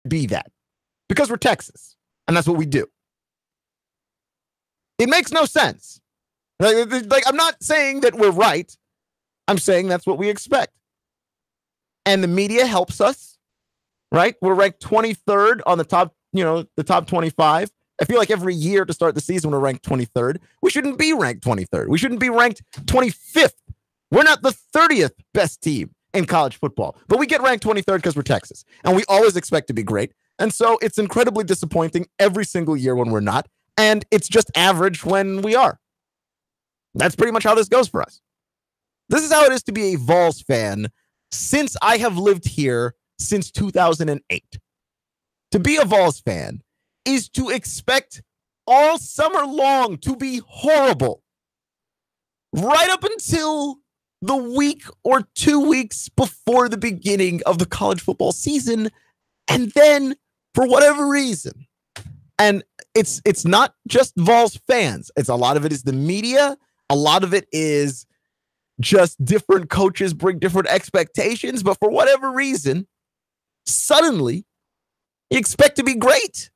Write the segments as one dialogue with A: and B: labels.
A: be that because we're Texas, and that's what we do. It makes no sense. Like I'm not saying that we're right. I'm saying that's what we expect. And the media helps us, right? We're ranked 23rd on the top, the top 25. I feel like every year to start the season, we're ranked 23rd. We shouldn't be ranked 23rd. We shouldn't be ranked 25th. We're not the 30th best team in college football, but we get ranked 23rd because we're Texas, and we always expect to be great. And so it's incredibly disappointing every single year when we're not, and it's just average when we are. That's pretty much how this goes for us. This is how it is to be a Vols fan since I have lived here since 2008. To be a Vols fan is to expect all summer long to be horrible. Right up until the week or 2 weeks before the beginning of the college football season. And then, for whatever reason, and it's not just Vols fans. A lot of it is the media. A lot of it is just different coaches bring different expectations. But for whatever reason, suddenly, you expect to be great.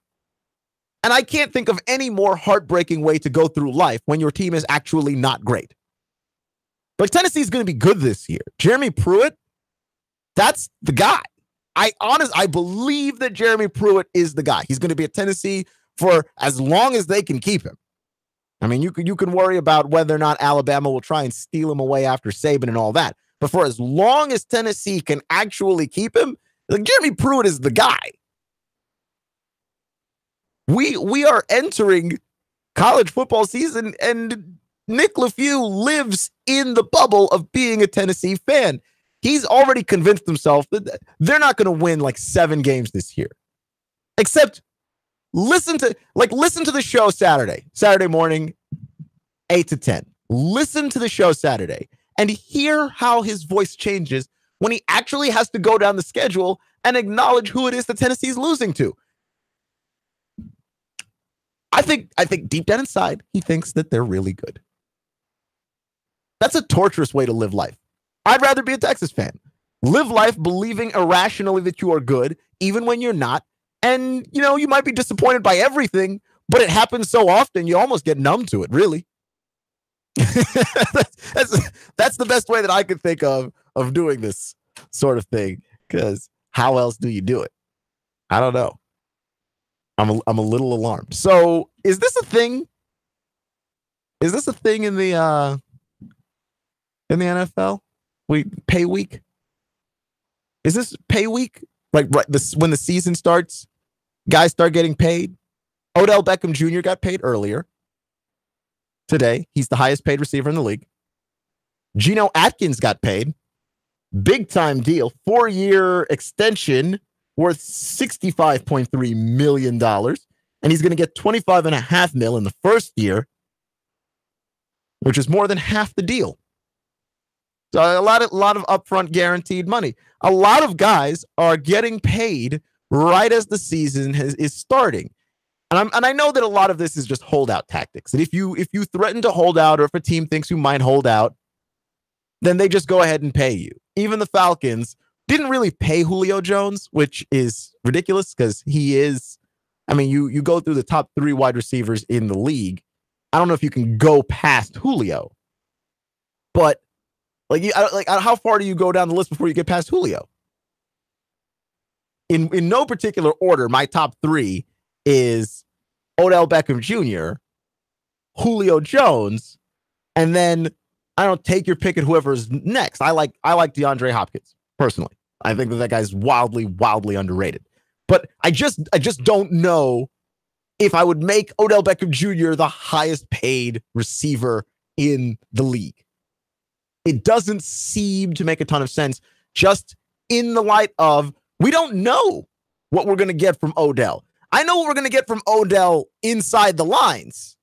A: And I can't think of any more heartbreaking way to go through life when your team is actually not great. But Tennessee's going to be good this year. Jeremy Pruitt, that's the guy. I believe that Jeremy Pruitt is the guy. He's going to be at Tennessee for as long as they can keep him. I mean, you can worry about whether or not Alabama will try and steal him away after Saban and all that. But for as long as Tennessee can actually keep him, like Jeremy Pruitt is the guy. We are entering college football season, and Nick LaFew lives in the bubble of being a Tennessee fan. He's already convinced himself that they're not going to win like 7 games this year. Except listen to the show Saturday morning, 8 to 10. Listen to the show Saturday and hear how his voice changes when he actually has to go down the schedule and acknowledge who it is that Tennessee's losing to. I think deep down inside, he thinks that they're really good. That's a torturous way to live life. I'd rather be a Texas fan. Live life believing irrationally that you are good, even when you're not. And, you might be disappointed by everything, but it happens so often, you almost get numb to it, really. That's the best way that I could think of doing this sort of thing, because how else do you do it? I don't know. I'm a little alarmed. So is this a thing? Is this a thing in the NFL? Pay week? Is this pay week? Like when the season starts, guys start getting paid. Odell Beckham Jr. got paid earlier today. He's the highest paid receiver in the league. Geno Atkins got paid. Big time deal. 4-year extension worth $65.3 million. And he's going to get $25.5 million in the first year, which is more than half the deal. So a lot of upfront guaranteed money. A lot of guys are getting paid right as the season is starting. And I know that a lot of this is just holdout tactics. And if you threaten to hold out, or if a team thinks you might hold out, then they just go ahead and pay you. Even the Falcons didn't really pay Julio Jones, which is ridiculous because he is, you go through the top 3 wide receivers in the league. I don't know if you can go past Julio, but how far do you go down the list before you get past Julio? In no particular order, my top 3 is Odell Beckham Jr., Julio Jones, and then I don't take your pick at whoever's next. I like DeAndre Hopkins personally. I think that guy's wildly underrated. But I just don't know if I would make Odell Beckham Jr. the highest paid receiver in the league. It doesn't seem to make a ton of sense, just in the light of we don't know what we're going to get from Odell. I know what we're going to get from Odell inside the lines.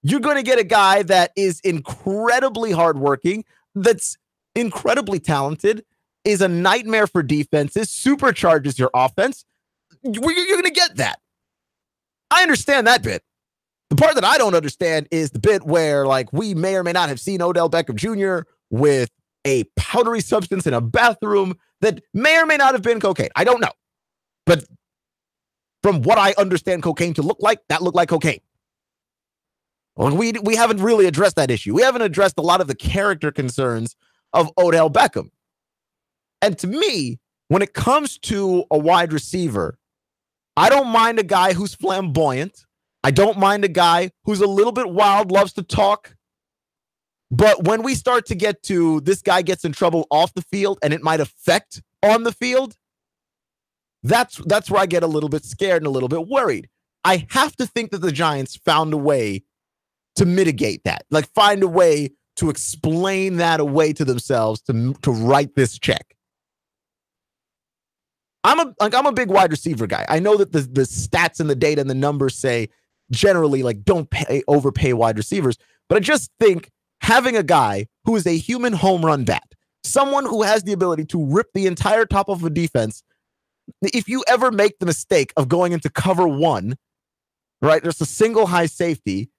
A: You're going to get a guy that is incredibly hardworking, that's incredibly talented, is a nightmare for defenses, supercharges your offense. You're going to get that. I understand that bit. The part that I don't understand is the bit where, we may or may not have seen Odell Beckham Jr. with a powdery substance in a bathroom that may or may not have been cocaine. I don't know. But from what I understand cocaine to look like, that looked like cocaine. Well, we haven't really addressed that issue. We haven't addressed a lot of the character concerns of Odell Beckham. And to me, when it comes to a wide receiver, I don't mind a guy who's flamboyant. I don't mind a guy who's a little bit wild, loves to talk. But when we start to get to this guy gets in trouble off the field and it might affect on the field, that's where I get a little bit scared and a little bit worried. I have to think that the Giants found a way to mitigate that, like find a way to explain that away to themselves to write this check. I'm a big wide receiver guy. I know that the stats and the data and the numbers say generally like don't overpay wide receivers, but I just think having a guy who is a human home run bat, someone who has the ability to rip the entire top of a defense, if you ever make the mistake of going into cover one, right, there's a single high safety,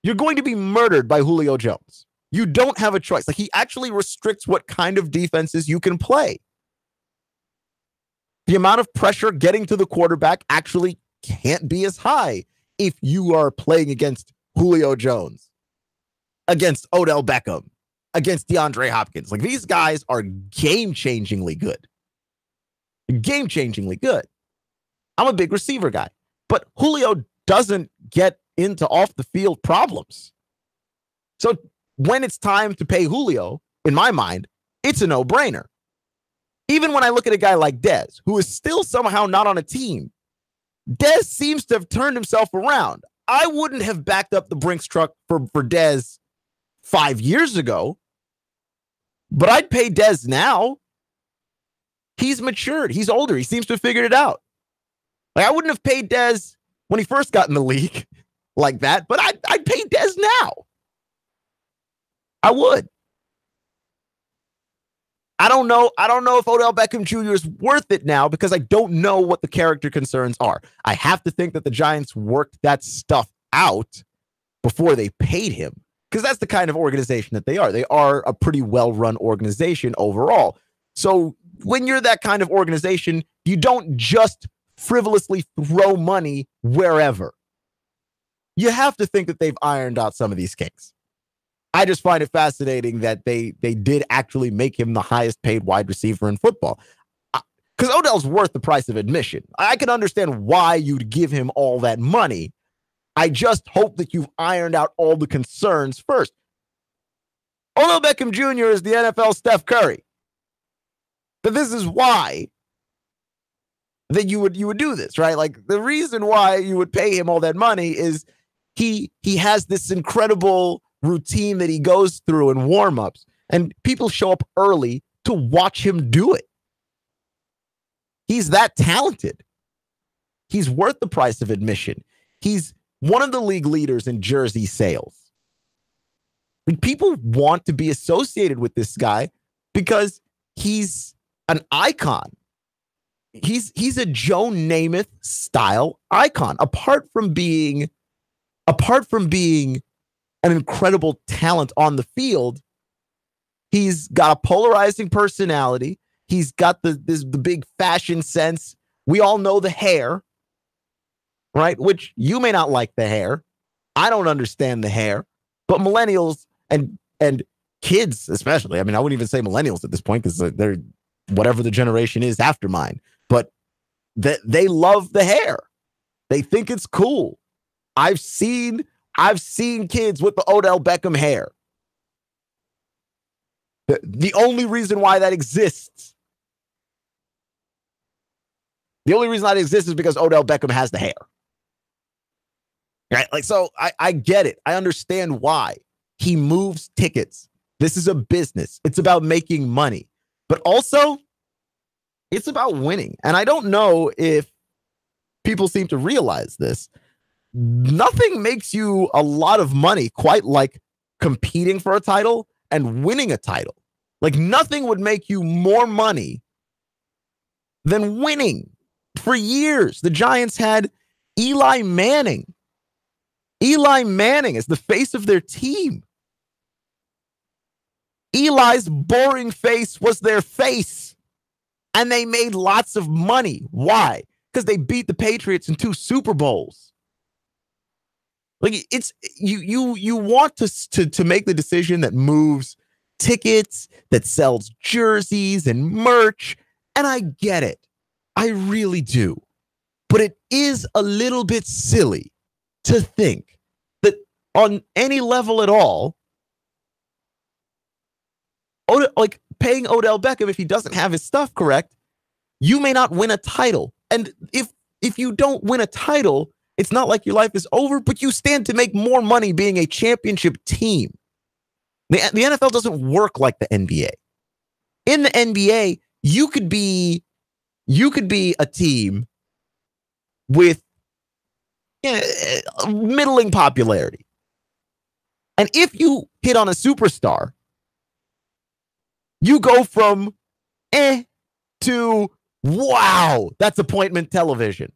A: you're going to be murdered by Julio Jones. You don't have a choice. Like, he actually restricts what kind of defenses you can play. The amount of pressure getting to the quarterback actually can't be as high if you are playing against Julio Jones, against Odell Beckham, against DeAndre Hopkins. Like, these guys are game-changingly good. Game-changingly good. I'm a big receiver guy, but Julio doesn't get into off-the-field problems. So when it's time to pay Julio, in my mind, it's a no-brainer. Even when I look at a guy like Dez, who is still somehow not on a team, Dez seems to have turned himself around. I wouldn't have backed up the Brinks truck for Dez 5 years ago, but I'd pay Dez now. He's matured. He's older. He seems to have figured it out. Like, I wouldn't have paid Dez when he first got in the league like that, but I'd pay Dez now. I would. I don't know if Odell Beckham Jr. is worth it now because I don't know what the character concerns are. I have to think that the Giants worked that stuff out before they paid him, because that's the kind of organization that they are. They are a pretty well-run organization overall. So when you're that kind of organization, you don't just frivolously throw money wherever. You have to think that they've ironed out some of these kinks. I just find it fascinating that they did actually make him the highest paid wide receiver in football. Because Odell's worth the price of admission. I can understand why you'd give him all that money. I just hope that you've ironed out all the concerns first. Odell Beckham Jr. is the NFL Steph Curry. But this is why that you would do this, right? Like, the reason why you would pay him all that money is he has this incredible routine that he goes through in warmups, and people show up early to watch him do it. He's that talented. He's worth the price of admission. He's one of the league leaders in jersey sales. Like, people want to be associated with this guy because he's an icon. He's a Joe Namath style icon. Apart from being an incredible talent on the field, he's got a polarizing personality. He's got the big fashion sense. We all know the hair, right? Which you may not like the hair. I don't understand the hair, but millennials and kids especially. I mean, I wouldn't even say millennials at this point because they're whatever the generation is after mine, but they love the hair. They think it's cool. I've seen kids with the Odell Beckham hair. The only reason why that exists, is because Odell Beckham has the hair. Right? Like, so I get it. I understand why. He moves tickets. This is a business. It's about making money. But also, it's about winning. And I don't know if people seem to realize this. Nothing makes you a lot of money quite like competing for a title and winning a title. Like, nothing would make you more money than winning. For years, the Giants had Eli Manning. Eli Manning is the face of their team. Eli's boring face was their face, and they made lots of money. Why? because they beat the Patriots in 2 Super Bowls. Like, it's you want to make the decision that moves tickets, that sells jerseys and merch, and I get it. I really do. But it is a little bit silly to think that on any level at all, like paying Odell Beckham, if he doesn't have his stuff correct, you may not win a title. And if you don't win a title, it's not like your life is over, but you stand to make more money being a championship team. The NFL doesn't work like the NBA. In the NBA, you could be a team with middling popularity. And if you hit on a superstar, you go from to wow, that's appointment television.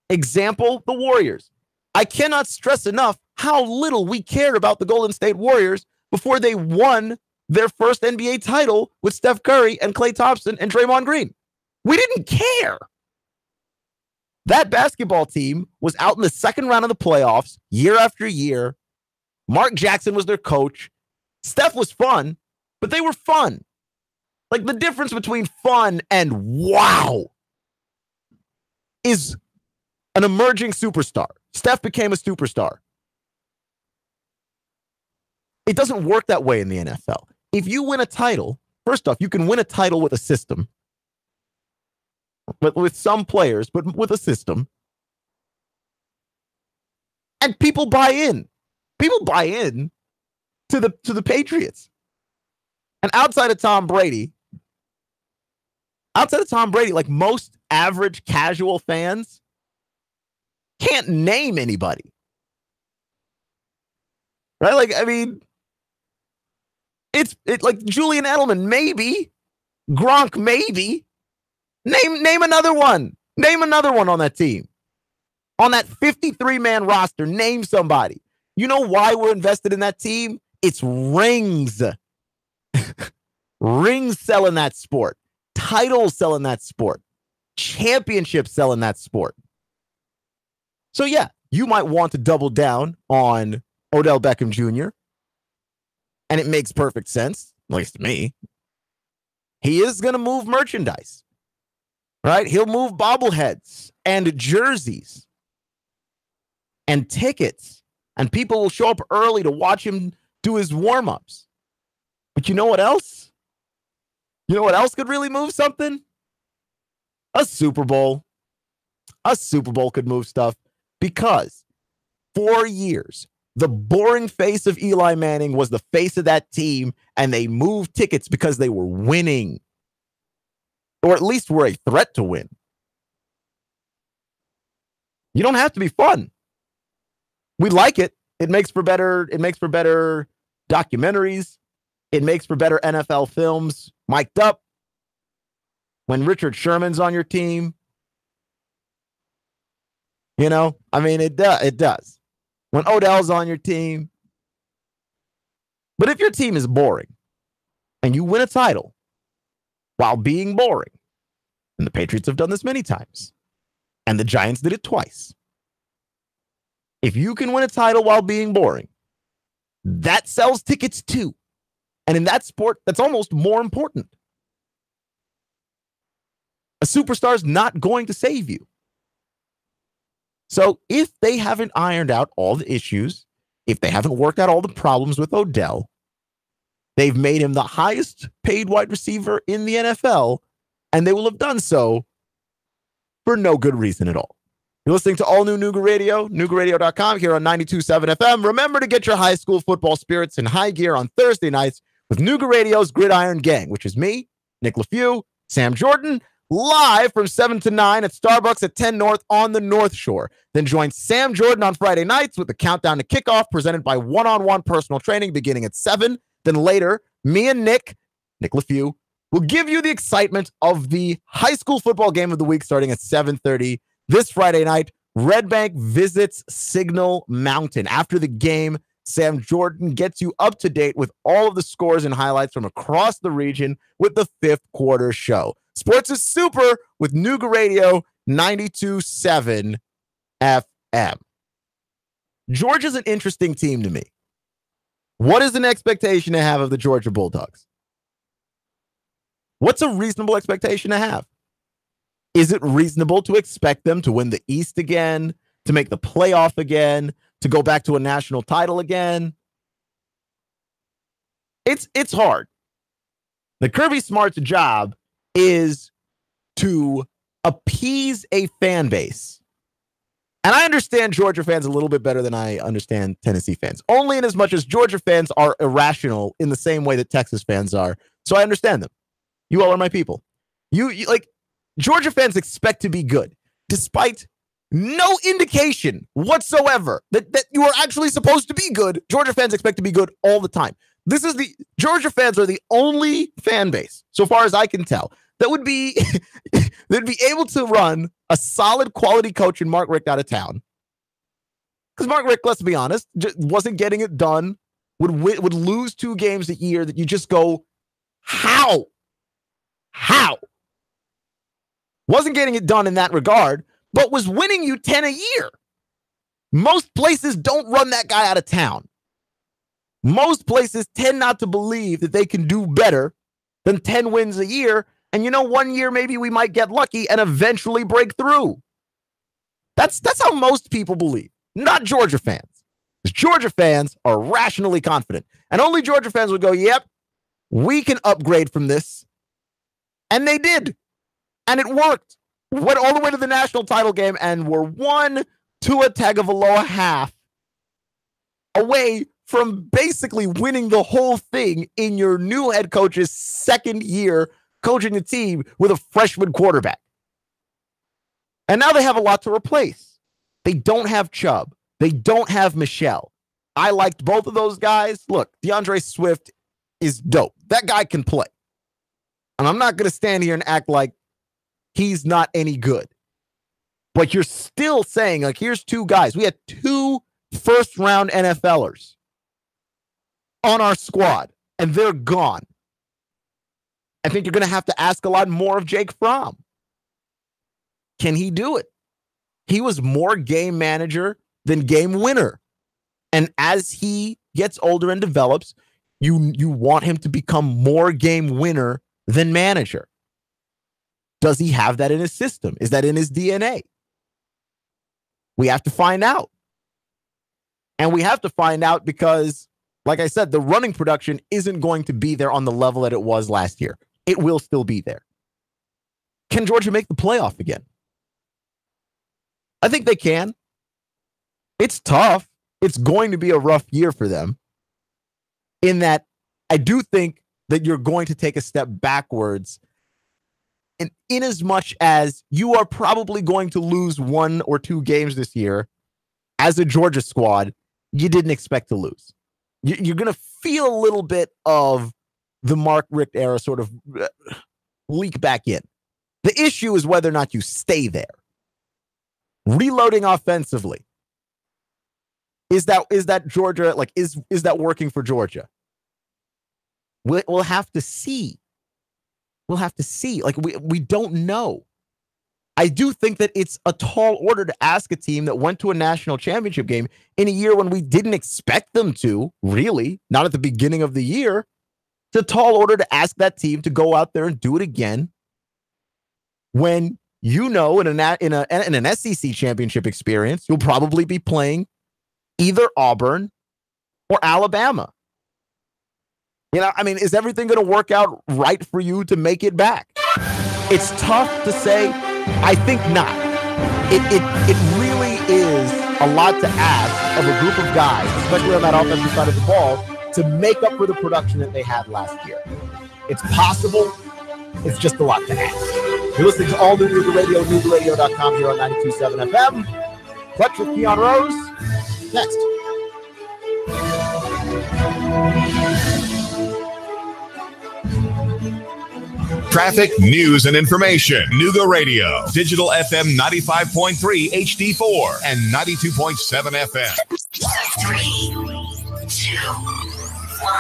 A: Example, the Warriors. I cannot stress enough how little we cared about the Golden State Warriors before they won their first NBA title with Steph Curry and Klay Thompson and Draymond Green. We didn't care. That basketball team was out in the second round of the playoffs year after year. Mark Jackson was their coach. Steph was fun, but they were fun. Like, the difference between fun and wow is an emerging superstar. Steph became a superstar. It doesn't work that way in the NFL. If you win a title, first off, you can win a title with a system. But with some players, but with a system. And people buy in. People buy in to the Patriots. And outside of Tom Brady, like most average casual fans, can't name anybody. Right? Like, I mean, it's like Julian Edelman, maybe. Gronk, maybe. Name another one. Name another one on that team. On that 53-man roster, name somebody. You know why we're invested in that team? It's rings. Rings sell in that sport. Titles sell in that sport. Championships sell in that sport. So yeah, you might want to double down on Odell Beckham Jr. And it makes perfect sense, at least to me. He is going to move merchandise. Right? He'll move bobbleheads and jerseys and tickets, and people will show up early to watch him do his warm-ups. But you know what else? You know what else could really move something? A Super Bowl. A Super Bowl could move stuff because 4 years, the boring face of Eli Manning was the face of that team, and they moved tickets because they were winning. Or at least were a threat to win. You don't have to be fun. We like it. It makes for better documentaries. It makes for better NFL films, mic'd up. When Richard Sherman's on your team. You know, I mean, it does. When Odell's on your team. But if your team is boring and you win a title while being boring, and the Patriots have done this many times, and the Giants did it twice. If you can win a title while being boring, that sells tickets too. And in that sport, that's almost more important. A superstar is not going to save you. So if they haven't ironed out all the issues, if they haven't worked out all the problems with Odell, they've made him the highest paid wide receiver in the NFL, and they will have done so for no good reason at all. You're listening to All New Nougat Radio, NougatRadio.com here on 92.7 FM. Remember to get your high school football spirits in high gear on Thursday nights with Nougat Radio's Gridiron Gang, which is me, Nick LaFew, Sam Jordan, live from 7 to 9 at Starbucks at 10 North on the North Shore. Then join Sam Jordan on Friday nights with the Countdown to Kickoff presented by One-on-One Personal Training beginning at 7. Then later, me and Nick LaFew, will give you the excitement of the high school football game of the week starting at 7:30 this Friday night. Red Bank visits Signal Mountain. After the game, Sam Jordan gets you up to date with all of the scores and highlights from across the region with the fifth quarter show. Sports is super with Nougat Radio 92.7 FM. Georgia's an interesting team to me. What is an expectation to have of the Georgia Bulldogs? What's a reasonable expectation to have? Is it reasonable to expect them to win the East again, to make the playoff again, to go back to a national title again? It's hard. The Kirby Smart's job is to appease a fan base. And I understand Georgia fans a little bit better than I understand Tennessee fans, only in as much as Georgia fans are irrational in the same way that Texas fans are. So I understand them. You all are my people. You like Georgia fans expect to be good, despite no indication whatsoever that you are actually supposed to be good. Georgia fans expect to be good all the time. Georgia fans are the only fan base, so far as I can tell, that would be that'd be able to run a solid quality coach in Mark Richt out of town. Because Mark Richt, let's be honest, just wasn't getting it done, would lose 2 games a year that you just go, how? Wasn't getting it done in that regard, but was winning you 10 a year. Most places don't run that guy out of town. Most places tend not to believe that they can do better than 10 wins a year. And you know, 1 year maybe we might get lucky and eventually break through. That's how most people believe, not Georgia fans. Because Georgia fans are rationally confident. And only Georgia fans would go, yep, we can upgrade from this. And they did. And it worked. Went all the way to the national title game and were 1 Tua Tagovailoa half away from basically winning the whole thing in your new head coach's second year coaching a team with a freshman quarterback. And now they have a lot to replace. They don't have Chubb. They don't have Michelle. I liked both of those guys. Look, DeAndre Swift is dope. That guy can play. And I'm not going to stand here and act like he's not any good. But you're still saying, like, here's 2 guys. We had 2 first-round NFLers on our squad, and they're gone. I think you're going to have to ask a lot more of Jake Fromm. Can he do it? He was more game manager than game winner. And as he gets older and develops, you want him to become more game winner than manager. Does he have that in his system? Is that in his DNA? We have to find out. And we have to find out because, like I said, the running production isn't going to be there on the level that it was last year. It will still be there. Can Georgia make the playoff again? I think they can. It's tough. It's going to be a rough year for them. In that, I do think that you're going to take a step backwards in as much as you are probably going to lose 1 or 2 games this year as a Georgia squad you didn't expect to lose. You're going to feel a little bit of the Mark Richt era sort of leak back in. The issue is whether or not you stay there. Reloading offensively. Is that Georgia, like, is that working for Georgia? We'll have to see. We'll have to see. Like, we don't know. I do think that it's a tall order to ask a team that went to a national championship game in a year when we didn't expect them to, really, not at the beginning of the year. It's a tall order to ask that team to go out there and do it again when, you know, in an SEC championship experience, you'll probably be playing either Auburn or Alabama. You know, I mean, is everything going to work out right for you to make it back? It's tough to say. I think not. It really is a lot to ask of a group of guys, especially on that offensive side of the ball, to make up for the production that they had last year. It's possible. It's just a lot to ask. You're listening to All New News Radio, newsradio.com here on 92.7 FM. Clutch with Keon Rose. Next.
B: Traffic, news, and information. Nuga Radio. Digital FM 95.3 HD4 and 92.7 FM.
C: 3, 2, 1.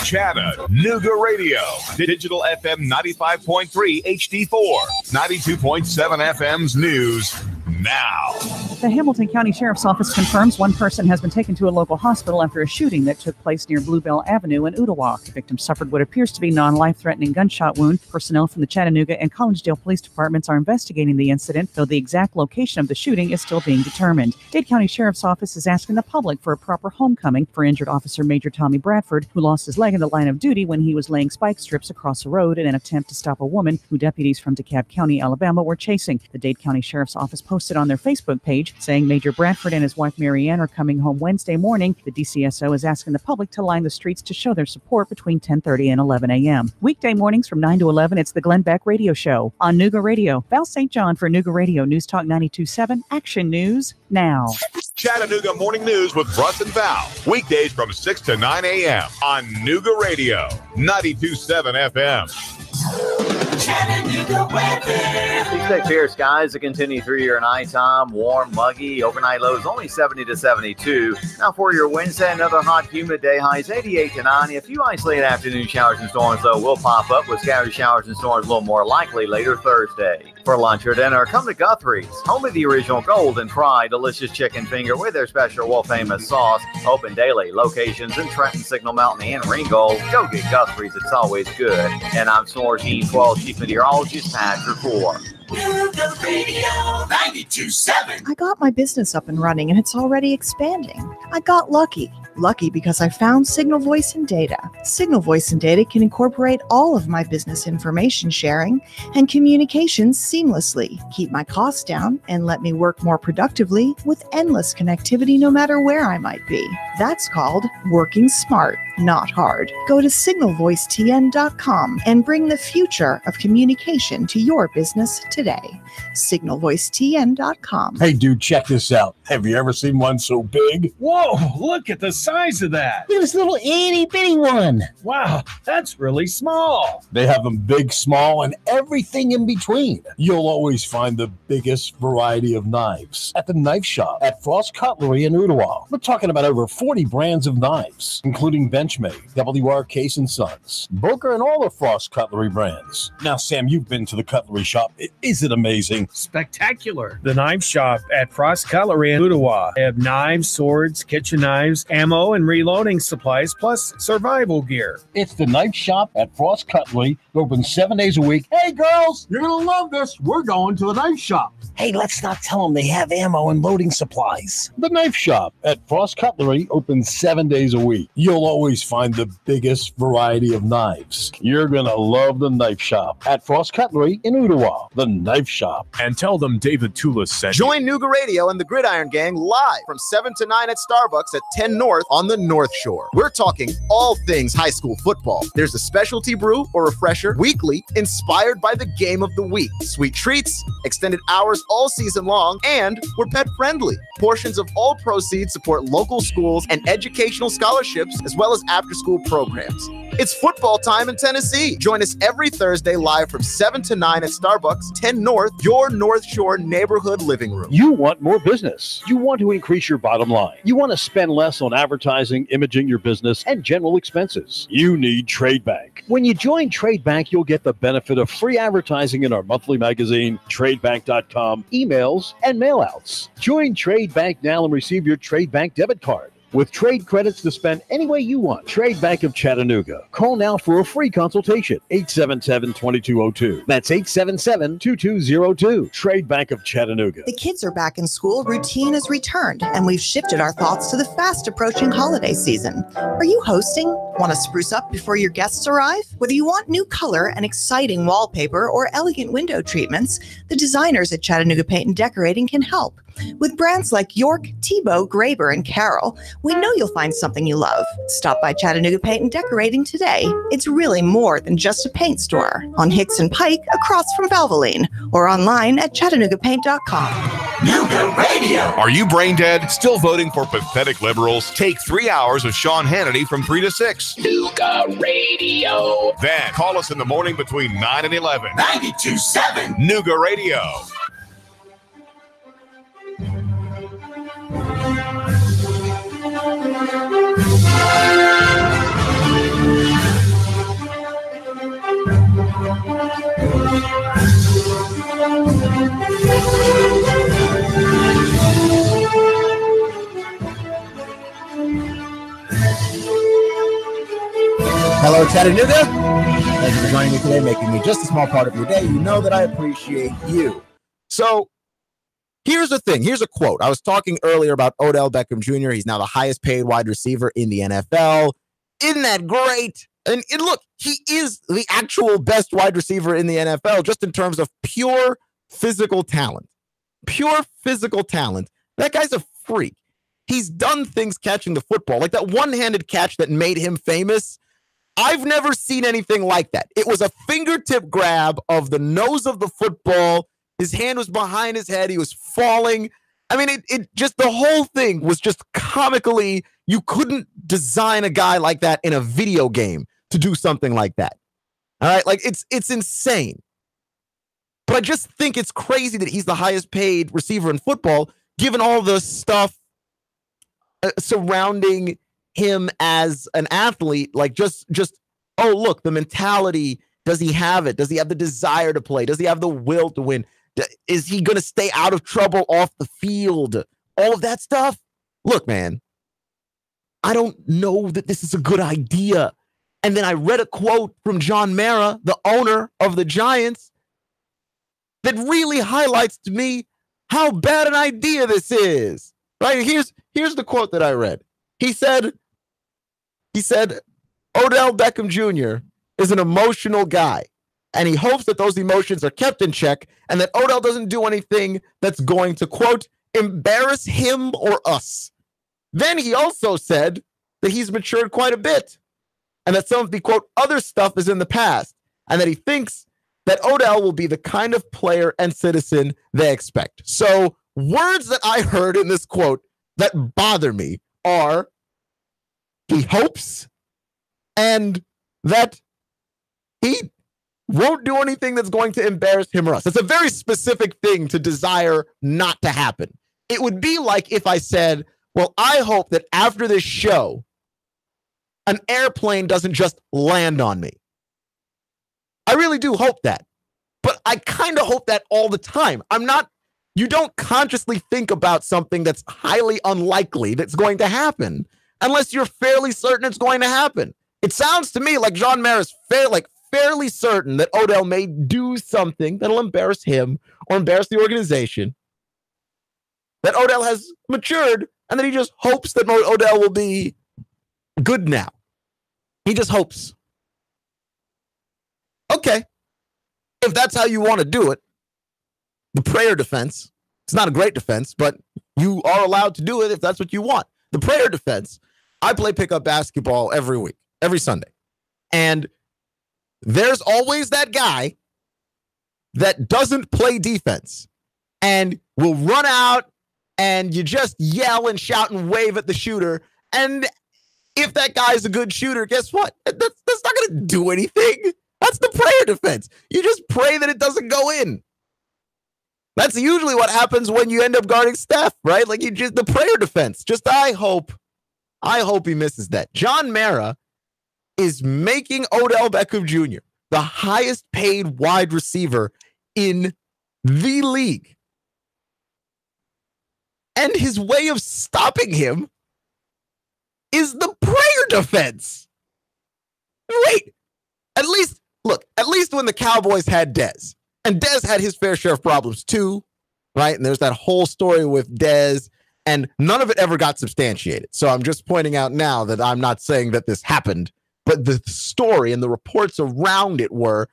B: Chattanooga Radio. Digital FM 95.3 HD4. 92.7 FM's news now.
C: The Hamilton County Sheriff's Office confirms one person has been taken to a local hospital after a shooting that took place near Bluebell Avenue in Ooltewah. The victim suffered what appears to be non-life-threatening gunshot wound. Personnel from the Chattanooga and Collegedale police departments are investigating the incident, though the exact location of the shooting is still being determined. Dade County Sheriff's Office is asking the public for a proper homecoming for injured Officer Major Tommy Bradford, who lost his leg in the line of duty when he was laying spike strips across a road in an attempt to stop a woman who deputies from DeKalb County, Alabama, were chasing. The Dade County Sheriff's Office posted on their Facebook page saying Major Bradford and his wife Marianne are coming home Wednesday morning. The DCSO is asking the public to line the streets to show their support between 10:30 and 11 a.m. Weekday mornings from 9 to 11, it's the Glenn Beck Radio Show on Nooga Radio. Val St. John for Nooga Radio News Talk 92.7 Action News now.
B: Chattanooga Morning News with Russ and Val. Weekdays from 6 to 9 a.m. on Nooga Radio, 92.7 FM.
D: Chattanooga weather. 60 clear skies to continue through your nighttime. Warm, muggy. Overnight lows only 70 to 72. Now for your Wednesday, another hot, humid day. Highs 88 to 90. A few isolated afternoon showers and storms, though, will pop up with scattered showers and storms a little more likely later Thursday. For lunch or dinner, come to Guthrie's, home of the original Golden Fry delicious chicken finger with their special world-famous sauce. Open daily. Locations in Trenton, Signal Mountain, and Ringgold. Go get Guthrie's. It's always good. And I'm Snore G12 Chief Meteorologist Patrick Moore.
E: Nooga Radio 92.7. I got my business up and running, and it's already expanding. I got lucky. Lucky because I found Signal Voice and Data. Signal Voice and Data can incorporate all of my business information sharing and communications seamlessly, keep my costs down, and let me work more productively with endless connectivity no matter where I might be. That's called working smart, not hard. Go to signalvoicetn.com and bring the future of communication to your business today. signalvoicetn.com.
F: Hey, dude, check this out. Have you ever seen one so big?
G: Whoa, look at the size of that.
H: Look at this little itty-bitty one.
G: Wow, that's really small.
F: They have them big, small, and everything in between. You'll always find the biggest variety of knives at the knife shop at Frost Cutlery in Ooltewah. We're talking about over 40 brands of knives, including Benchmade, WR Case & Sons, Booker, and all the Frost Cutlery brands. Now, Sam, you've been to the cutlery shop. Is it amazing?
G: Spectacular. The knife shop at Frost Cutlery in Ooltewah. They have knives, swords, kitchen knives, ammo, and reloading supplies, plus survival gear.
F: It's the knife shop at Frost Cutlery, open 7 days a week. Hey, girls, you're going to love this. We're going to the knife shop.
H: Hey, let's not tell them they have ammo and loading supplies.
F: The knife shop at Frost Cutlery opens 7 days a week. You'll always find the biggest variety of knives. You're going to love the knife shop at Frost Cutlery in Ooltewah. The knife shop.
B: And tell them David Toulis sent you.
A: Join Nooga Radio and the Gridiron Gang live from 7 to 9 at Starbucks at 10 North on the North Shore. We're talking all things high school football. There's a specialty brew or refresher weekly inspired by the game of the week. Sweet treats, extended hours all season long, and we're pet friendly. Portions of all proceeds support local schools and educational scholarships, as well as after-school programs. It's football time in Tennessee. Join us every Thursday live from 7 to 9 at Starbucks, 10 North, your North Shore neighborhood living room.
I: You want more business. You want to increase your bottom line. You want to spend less on advertising, imaging your business, and general expenses. You need Trade Bank. When you join Trade Bank, you'll get the benefit of free advertising in our monthly magazine, tradebank.com, emails, and mailouts. Join Trade Bank now and receive your Trade Bank debit card with trade credits to spend any way you want. Trade Bank of Chattanooga. Call now for a free consultation. 877-2202. That's 877-2202. Trade Bank of Chattanooga.
E: The kids are back in school, routine has returned, and we've shifted our thoughts to the fast approaching holiday season. Are you hosting? Want to spruce up before your guests arrive? Whether you want new color and exciting wallpaper or elegant window treatments, the designers at Chattanooga Paint and Decorating can help. With brands like York, Tebow, Graber, and Carroll, we know you'll find something you love. Stop by Chattanooga Paint and Decorating today. It's really more than just a paint store. On Hicks and Pike, across from Valvoline, or online at ChattanoogaPaint.com.
B: Nooga Radio. Are you brain dead? Still voting for pathetic liberals? Take 3 hours of Sean Hannity from 3 to 6.
J: Nooga Radio.
B: Then call us in the morning between 9 and 11.
J: 92.7
B: Nooga Radio.
A: Hello, Chattanooga. Thank you for joining me today, making me just a small part of your day. You know that I appreciate you. So here's the thing. Here's a quote. I was talking earlier about Odell Beckham Jr. He's now the highest paid wide receiver in the NFL. Isn't that great? And look, he is the actual best wide receiver in the NFL, just in terms of pure physical talent. Pure physical talent. That guy's a freak. He's done things catching the football, like that one-handed catch that made him famous. I've never seen anything like that. It was a fingertip grab of the nose of the football. His hand was behind his head. He was falling. I mean, it just, the whole thing was just comically, you couldn't design a guy like that in a video game to do something like that. All right? Like, it's insane. But I just think it's crazy that he's the highest paid receiver in football, given all the stuff surrounding him as an athlete. Like, just oh, look, the mentality. Does he have it? Does he have the desire to play? Does he have the will to win? Is he going to stay out of trouble off the field? All of that stuff. Look, man, I don't know that this is a good idea. And then I read a quote from John Mara, the owner of the Giants, that really highlights to me how bad an idea this is. Right? Here's the quote that I read. He said, Odell Beckham Jr. is an emotional guy, and he hopes that those emotions are kept in check and that Odell doesn't do anything that's going to, quote, embarrass him or us. Then he also said that he's matured quite a bit and that some of the, quote, other stuff is in the past, and that he thinks that Odell will be the kind of player and citizen they expect. So words that I heard in this quote that bother me are he hopes and that he won't do anything that's going to embarrass him or us. It's a very specific thing to desire not to happen. It would be like if I said, well, I hope that after this show, an airplane doesn't just land on me. I really do hope that. But I kind of hope that all the time. You don't consciously think about something that's highly unlikely that's going to happen unless you're fairly certain it's going to happen. It sounds to me like John Mara is fairly certain that Odell may do something that'll embarrass him or embarrass the organization, that Odell has matured, and that he just hopes that Odell will be good now. He just hopes. Okay. If that's how you want to do it, the prayer defense, it's not a great defense, but you are allowed to do it if that's what you want. The prayer defense, I play pickup basketball every week, every Sunday. And there's always that guy that doesn't play defense and will run out and you just yell and shout and wave at the shooter. And if that guy's a good shooter, guess what? That's not going to do anything. That's the prayer defense. You just pray that it doesn't go in. That's usually what happens when you end up guarding Steph, right? Like the prayer defense. Just I hope he misses that. John Mara is making Odell Beckham Jr. the highest paid wide receiver in the league. And his way of stopping him is the prayer defense. Wait, at least when the Cowboys had Dez, and Dez had his fair share of problems too, right? And there's that whole story with Dez, and none of it ever got substantiated. So I'm just pointing out now that I'm not saying that this happened, but the story and the reports around it were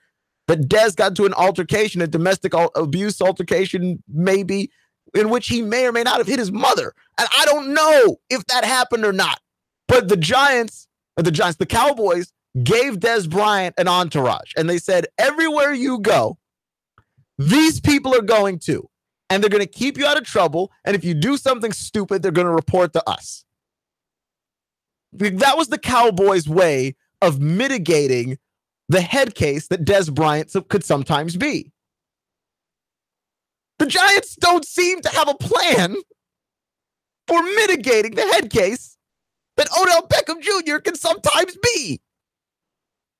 A: that Dez got into an altercation, a domestic abuse altercation, maybe, in which he may or may not have hit his mother. And I don't know if that happened or not. But the Cowboys gave Dez Bryant an entourage. And they said, everywhere you go, these people are going to. And they're going to keep you out of trouble. And if you do something stupid, they're going to report to us. That was the Cowboys' way of mitigating the head case that Dez Bryant could sometimes be. The Giants don't seem to have a plan for mitigating the head case that Odell Beckham Jr. can sometimes be.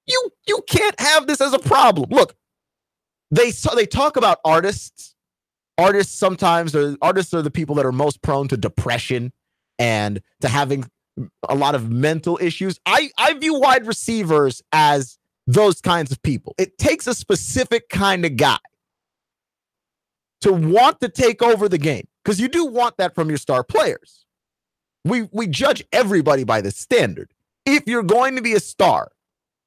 A: You can't have this as a problem. Look, they talk about artists. Artists are the people that are most prone to depression and to having a lot of mental issues. I view wide receivers as those kinds of people. It takes a specific kind of guy to want to take over the game, because you do want that from your star players. We judge everybody by this standard. If you're going to be a star,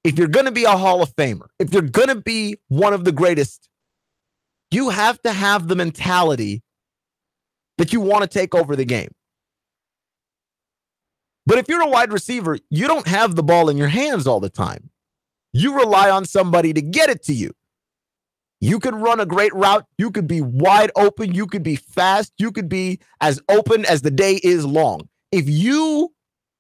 A: if you're going to be a Hall of Famer, if you're going to be one of the greatest, you have to have the mentality that you want to take over the game. But if you're a wide receiver, you don't have the ball in your hands all the time. You rely on somebody to get it to you. You could run a great route. You could be wide open. You could be fast. You could be as open as the day is long. If you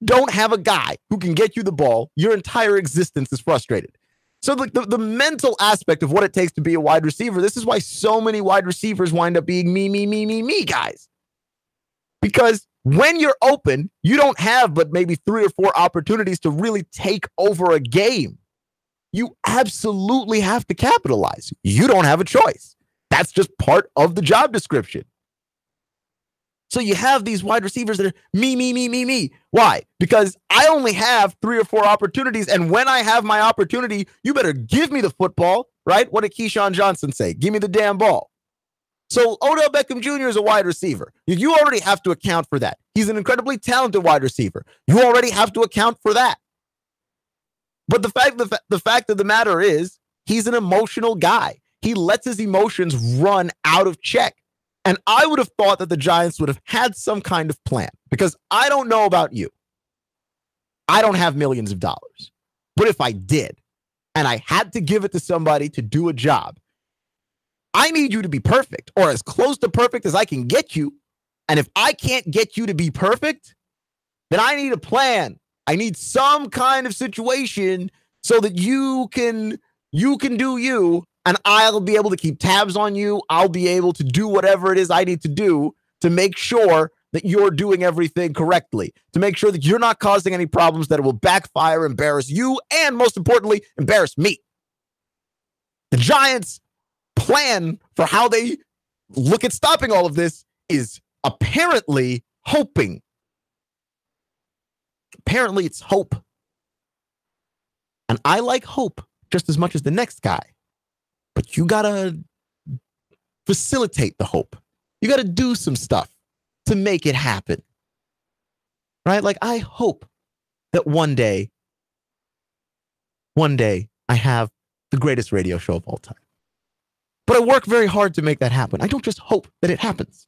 A: don't have a guy who can get you the ball, your entire existence is frustrated. So the mental aspect of what it takes to be a wide receiver, this is why so many wide receivers wind up being me guys. Because when you're open, you don't have but maybe 3 or 4 opportunities to really take over a game. You absolutely have to capitalize. You don't have a choice. That's just part of the job description. So you have these wide receivers that are me. Why? Because I only have 3 or 4 opportunities, and when I have my opportunity, you better give me the football, right? What did Keyshawn Johnson say? Give me the damn ball. So Odell Beckham Jr. is a wide receiver. You already have to account for that. He's an incredibly talented wide receiver. You already have to account for that. But the fact of the matter is, he's an emotional guy. He lets his emotions run out of check. And I would have thought that the Giants would have had some kind of plan, because I don't know about you. I don't have millions of dollars. But if I did, and I had to give it to somebody to do a job, I need you to be perfect, or as close to perfect as I can get you. And if I can't get you to be perfect, then I need a plan. I need some kind of situation so that you can do you, and I'll be able to keep tabs on you. I'll be able to do whatever it is I need to do to make sure that you're doing everything correctly, to make sure that you're not causing any problems that will backfire, embarrass you, and most importantly, embarrass me. The Giants' plan for how they look at stopping all of this is apparently hoping. Apparently, it's hope. And I like hope just as much as the next guy. But you got to facilitate the hope. You got to do some stuff to make it happen. Right? Like, I hope that one day, I have the greatest radio show of all time. But I work very hard to make that happen. I don't just hope that it happens.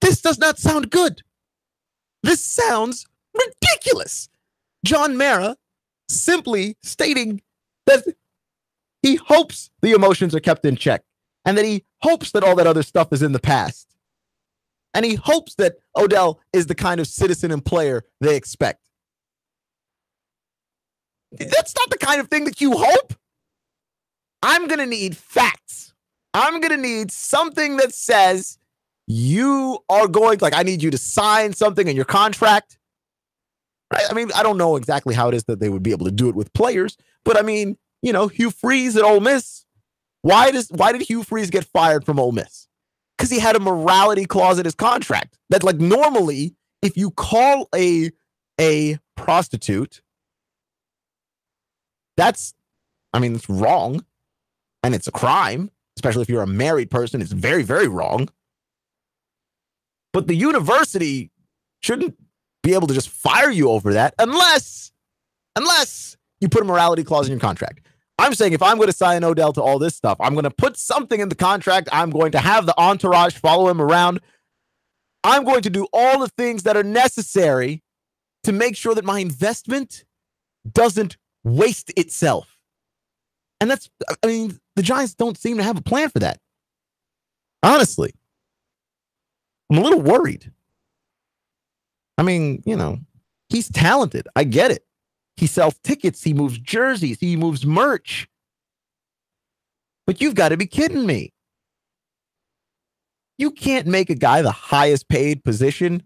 A: This does not sound good. This sounds ridiculous. John Mara simply stating that he hopes the emotions are kept in check, and that he hopes that all that other stuff is in the past. And he hopes that Odell is the kind of citizen and player they expect. That's not the kind of thing that you hope. I'm going to need facts. I'm going to need something that says you are going, like, I need you to sign something in your contract. Right? I mean, I don't know exactly how it is that they would be able to do it with players, but I mean, you know, Hugh Freeze at Ole Miss. Why did Hugh Freeze get fired from Ole Miss? Because he had a morality clause in his contract. That, like, normally, if you call a prostitute, it's wrong. And it's a crime, especially if you're a married person. It's very, very wrong. But the university shouldn't be able to just fire you over that unless you put a morality clause in your contract. I'm saying if I'm going to sign Odell to all this stuff, I'm going to put something in the contract. I'm going to have the entourage follow him around. I'm going to do all the things that are necessary to make sure that my investment doesn't waste itself. And the Giants don't seem to have a plan for that. Honestly, I'm a little worried. I mean, you know, he's talented. I get it. He sells tickets. He moves jerseys. He moves merch. But you've got to be kidding me. You can't make a guy the highest paid player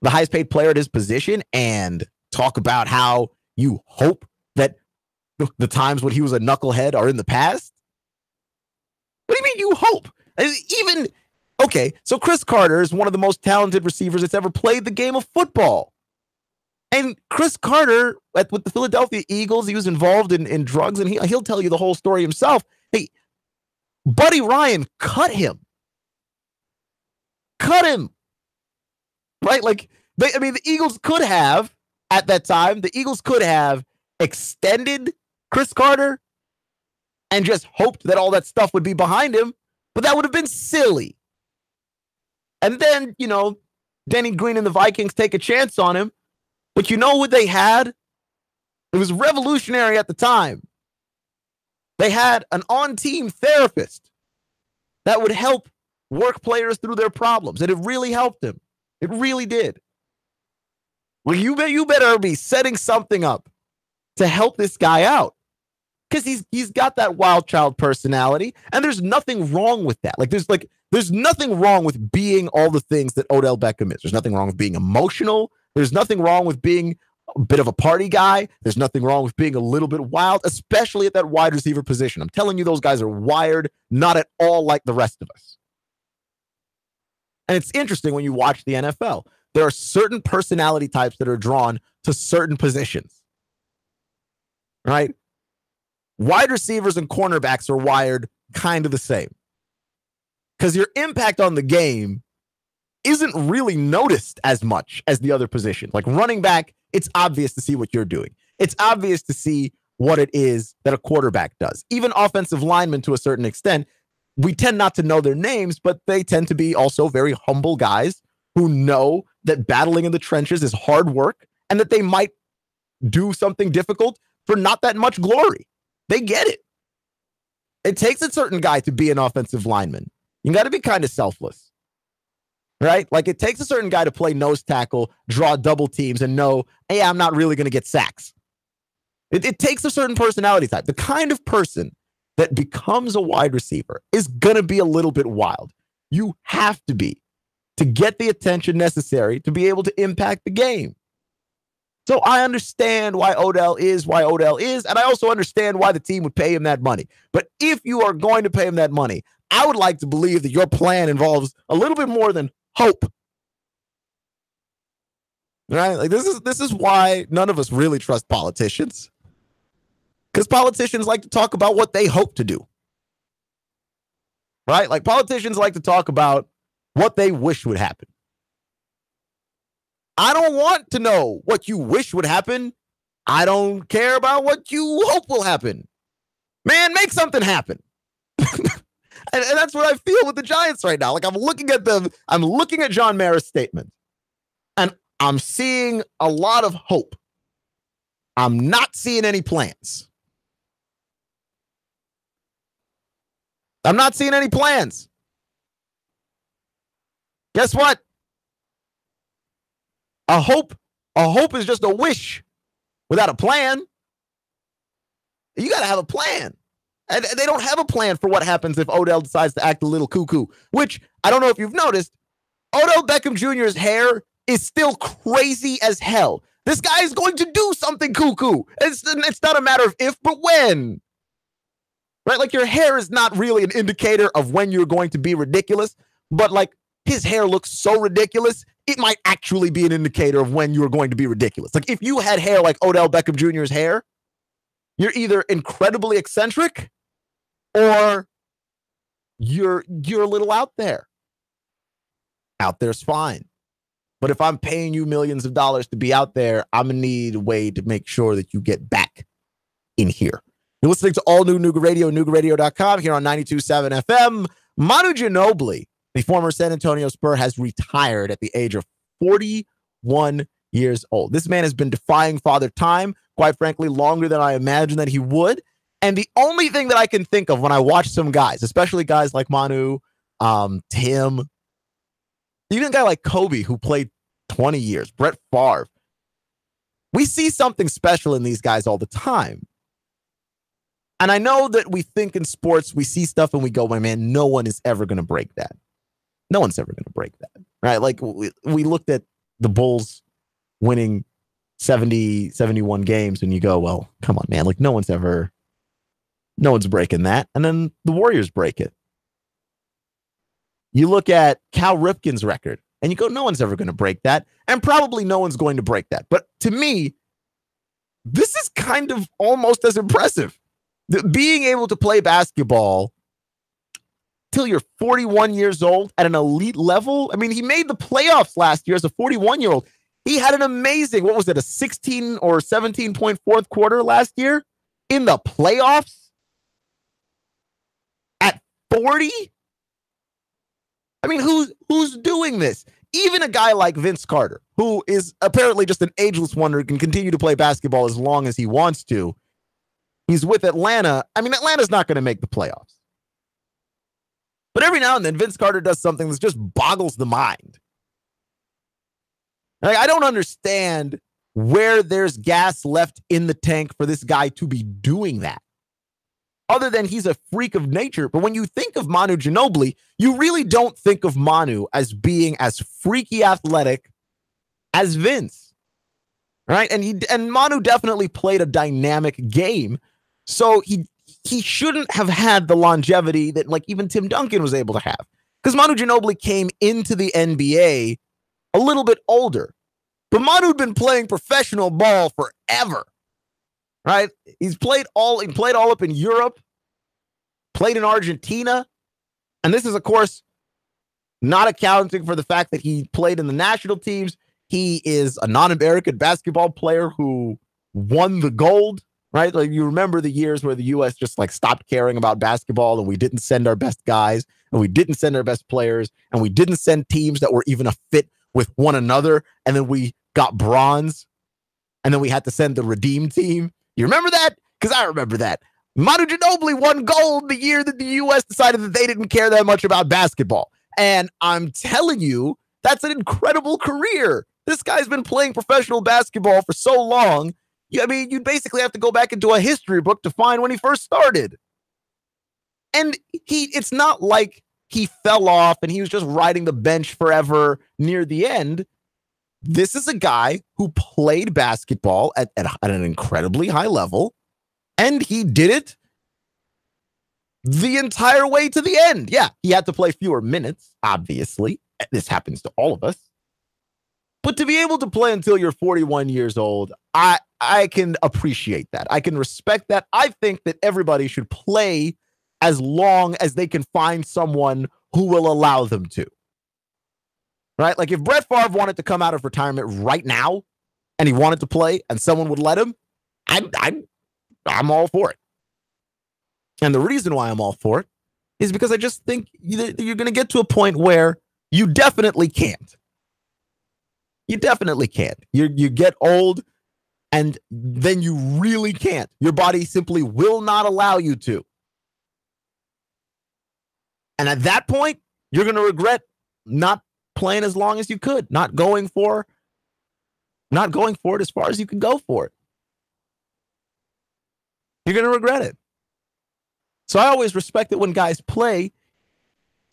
A: at his position and talk about how you hope that the times when he was a knucklehead are in the past. What do you mean you hope? Even Okay, so Chris Carter is one of the most talented receivers that's ever played the game of football. And Chris Carter, with the Philadelphia Eagles, he was involved in drugs, and he'll tell you the whole story himself. Hey, Buddy Ryan cut him. Right? Like, the Eagles could have, at that time, extended Chris Carter and just hoped that all that stuff would be behind him, but that would have been silly. And then, Denny Green and the Vikings take a chance on him. But you know what they had? It was revolutionary at the time. They had an on-team therapist that would help work players through their problems. And it really helped him. It really did. Well, you better be setting something up to help this guy out. Because he's got that wild child personality. And there's nothing wrong with that. There's nothing wrong with being all the things that Odell Beckham is. There's nothing wrong with being emotional. There's nothing wrong with being a bit of a party guy. There's nothing wrong with being a little bit wild, especially at that wide receiver position. I'm telling you, those guys are wired not at all like the rest of us. And it's interesting when you watch the NFL. There are certain personality types that are drawn to certain positions. Right? Wide receivers and cornerbacks are wired kind of the same. Because your impact on the game isn't really noticed as much as the other positions. Like running back, it's obvious to see what you're doing. It's obvious to see what it is that a quarterback does. Even offensive linemen, to a certain extent, we tend not to know their names, but they tend to be also very humble guys who know that battling in the trenches is hard work and that they might do something difficult for not that much glory. They get it. It takes a certain guy to be an offensive lineman. You got to be kind of selfless. Right? Like, it takes a certain guy to play nose tackle, draw double teams, and know, hey, I'm not really going to get sacks. It takes a certain personality type. The kind of person that becomes a wide receiver is going to be a little bit wild. You have to be to get the attention necessary to be able to impact the game. So I understand why Odell is, and I also understand why the team would pay him that money. But if you are going to pay him that money, I would like to believe that your plan involves a little bit more than hope. Right? Like, this is why none of us really trust politicians. Because politicians like to talk about what they hope to do. Right? Like, politicians like to talk about what they wish would happen. I don't want to know what you wish would happen. I don't care about what you hope will happen. Man, make something happen. And that's what I feel with the Giants right now. Like, I'm looking at John Mara's statement, and I'm seeing a lot of hope. I'm not seeing any plans. I'm not seeing any plans. Guess what? A hope is just a wish without a plan. You got to have a plan. And they don't have a plan for what happens if Odell decides to act a little cuckoo, which I don't know if you've noticed. Odell Beckham Jr.'s hair is still crazy as hell. This guy is going to do something cuckoo. It's not a matter of if, but when. Right? Like, your hair is not really an indicator of when you're going to be ridiculous, but like, his hair looks so ridiculous, it might actually be an indicator of when you're going to be ridiculous. Like, if you had hair like Odell Beckham Jr.'s hair, you're either incredibly eccentric or you're a little out there. Out there's fine. But if I'm paying you millions of dollars to be out there, I'm going to need a way to make sure that you get back in here. You're listening to All New Nuga Radio, NugaRadio.com, here on 92.7 FM. Manu Ginobili, the former San Antonio Spur, has retired at the age of 41 years old. This man has been defying Father Time, quite frankly, longer than I imagined that he would. And the only thing that I can think of when I watch some guys, especially guys like Manu, Tim, even a guy like Kobe, who played 20 years, Brett Favre, we see something special in these guys all the time. And I know that we think in sports, we see stuff and we go, man, no one is ever going to break that. No one's ever going to break that, right? Like, we looked at the Bulls winning 70, 71 games, and you go, well, come on, man. Like, no one's breaking that. And then the Warriors break it. You look at Cal Ripken's record, and you go, no one's ever going to break that, and probably no one's going to break that. But to me, this is kind of almost as impressive. Being able to play basketball till you're 41 years old at an elite level. I mean, he made the playoffs last year as a 41-year-old. He had an amazing, what was it, a 16 or 17-point fourth quarter last year in the playoffs at 40? I mean, who's doing this? Even a guy like Vince Carter, who is apparently just an ageless wonder, can continue to play basketball as long as he wants to. He's with Atlanta. I mean, Atlanta's not going to make the playoffs. But every now and then, Vince Carter does something that just boggles the mind. Like, I don't understand where there's gas left in the tank for this guy to be doing that. Other than he's a freak of nature. But when you think of Manu Ginobili, you really don't think of Manu as being as freaky athletic as Vince. Right? And Manu definitely played a dynamic game. So he shouldn't have had the longevity that like even Tim Duncan was able to have. Because Manu Ginobili came into the NBA a little bit older. But Manu'd been playing professional ball forever. Right? He played all up in Europe, played in Argentina. And this is, of course, not accounting for the fact that he played in the national teams. He is a non-American basketball player who won the gold. Right? Like, you remember the years where the U.S. just like stopped caring about basketball, and we didn't send our best guys, and we didn't send our best players, and we didn't send teams that were even a fit with one another. And then we got bronze, and then we had to send the redeem team. You remember that? Because I remember that. Manu Ginobili won gold the year that the U.S. decided that they didn't care that much about basketball. And I'm telling you, that's an incredible career. This guy's been playing professional basketball for so long. I mean, you basically have to go back into a history book to find when he first started. And it's not like he fell off and he was just riding the bench forever near the end. This is a guy who played basketball at an incredibly high level, and he did it the entire way to the end. Yeah, he had to play fewer minutes, obviously. This happens to all of us. But to be able to play until you're 41 years old, I can appreciate that. I can respect that. I think that everybody should play as long as they can find someone who will allow them to. Right? Like, if Brett Favre wanted to come out of retirement right now and he wanted to play and someone would let him, I'm all for it. And the reason why I'm all for it is because I just think you're going to get to a point where you definitely can't. You definitely can't. You get old, and then you really can't. Your body simply will not allow you to. And at that point, you're going to regret not playing as long as you could, not going for it as far as you can go for it. You're going to regret it. So I always respect it when guys play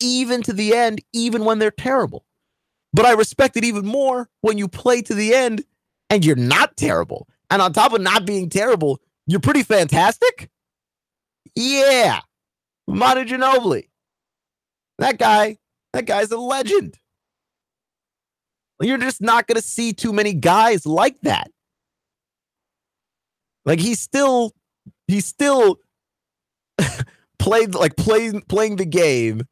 A: even to the end, even when they're terrible. But I respect it even more when you play to the end and you're not terrible. And on top of not being terrible, you're pretty fantastic. Yeah. Manu Ginobili. That guy's a legend. You're just not going to see too many guys like that. Like, he's still playing the game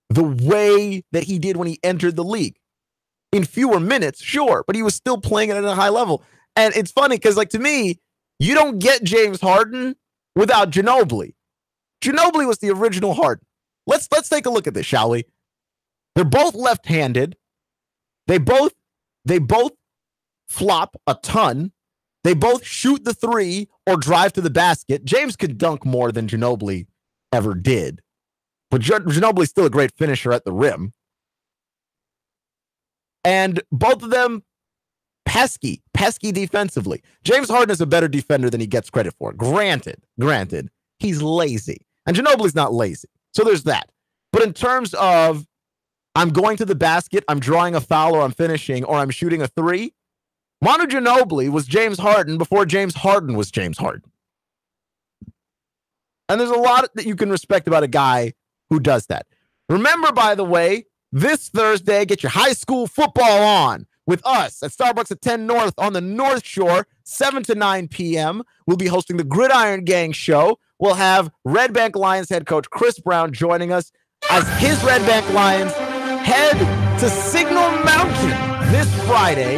A: the way that he did when he entered the league. In fewer minutes, sure, but he was still playing it at a high level. And it's funny because, like, to me, you don't get James Harden without Ginobili. Ginobili was the original Harden. Let's take a look at this, shall we? They're both left-handed. They both flop a ton. They both shoot the three or drive to the basket. James could dunk more than Ginobili ever did. But Ginobili's still a great finisher at the rim. And both of them pesky defensively. James Harden is a better defender than he gets credit for. Granted, he's lazy. And Ginobili's not lazy. So there's that. But in terms of I'm going to the basket, I'm drawing a foul, or I'm finishing, or I'm shooting a three, Manu Ginobili was James Harden before James Harden was James Harden. And there's a lot that you can respect about a guy who does that. Remember, by the way, this Thursday, get your high school football on with us at Starbucks at 10 North on the North Shore, 7 to 9 p.m. We'll be hosting the Gridiron Gang show. We'll have Red Bank Lions head coach Chris Brown joining us as his Red Bank Lions head to Signal Mountain this Friday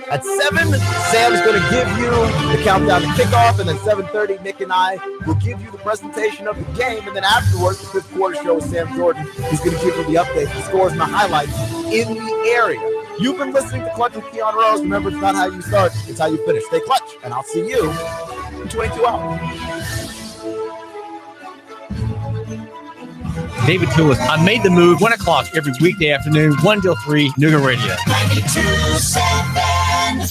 A: at 7. Sam's going to give you the countdown to kickoff, and then 7:30, Nick and I will give you the presentation of the game, and then afterwards, the fifth quarter show with Sam Jordan. He's going to give you the updates, the scores, and the highlights in the area. You've been listening to Clutch with Keon Rose. Remember, it's not how you start, it's how you finish. Stay clutch, and I'll see you in 22 hours.
K: David Toulis. I made the move. 1 o'clock every weekday afternoon, 1 till 3, Nougat Radio. 92.7.